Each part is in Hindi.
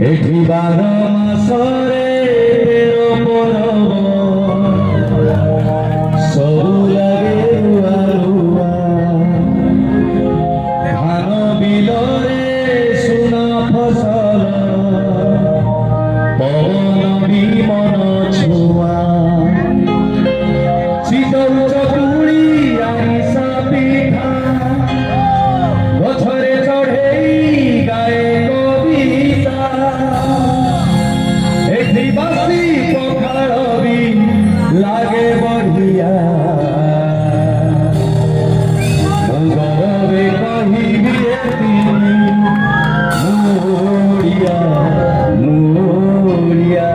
एठी 12 मासरे तेरो परब सबु लागे रुआ रुआ धान बिलरे सुना फसल पवन भी मन छुआ शीतल चकुड़ी आरिसा पिठा गछरे चढ़ेई गाए कविता एठी बासी पखाल भी लागे बढ़िया गौरवे कहिबी मुड़िया मुड़िया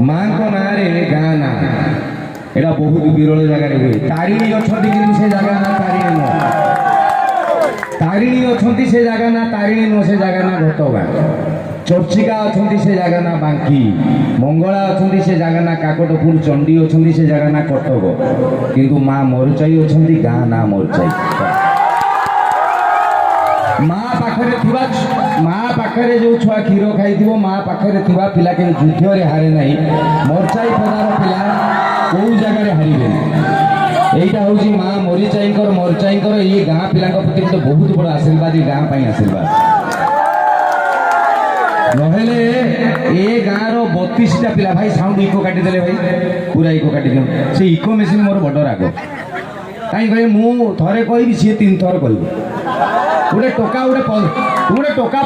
माँ को ना रे गाना एटा बहुत विरल जगह हुए तारिणी अच्छा से जगह ना तारिणी नुह तारिणी अच्छा से जगह ना तारिणी नुह से जगह ना घटगाँ चर्चिका अच्छा से जगह ना बांकी मंगला अच्छा से जगह ना काकटपुर चंडी अच्छा से जगह ना कटक किंतु माँ मोरचाई अच्छा गाँ ना मोरचाई माँ पाखरे जो छुआ क्षीर खाई माँ पाखरे पिला के युद्ध रे हारे नहीं मोरचाई पदार पिला कौ जगह हारे यहीटा हूँ माँ मोरचाई ये गाँ पिला प्रति गोटे बहुत बड़ आशीर्वाद गाँ पर आशीर्वाद नहेले ए गाँव रो 32टा पिला भाई साउंड इको काटी देले भाई पूरा इको काटी दियो से इको मेसिन मोर बड़ राग कहीं कहे मु थरे कहि सी 3 थर कहि गोटे टोका गोटे टोका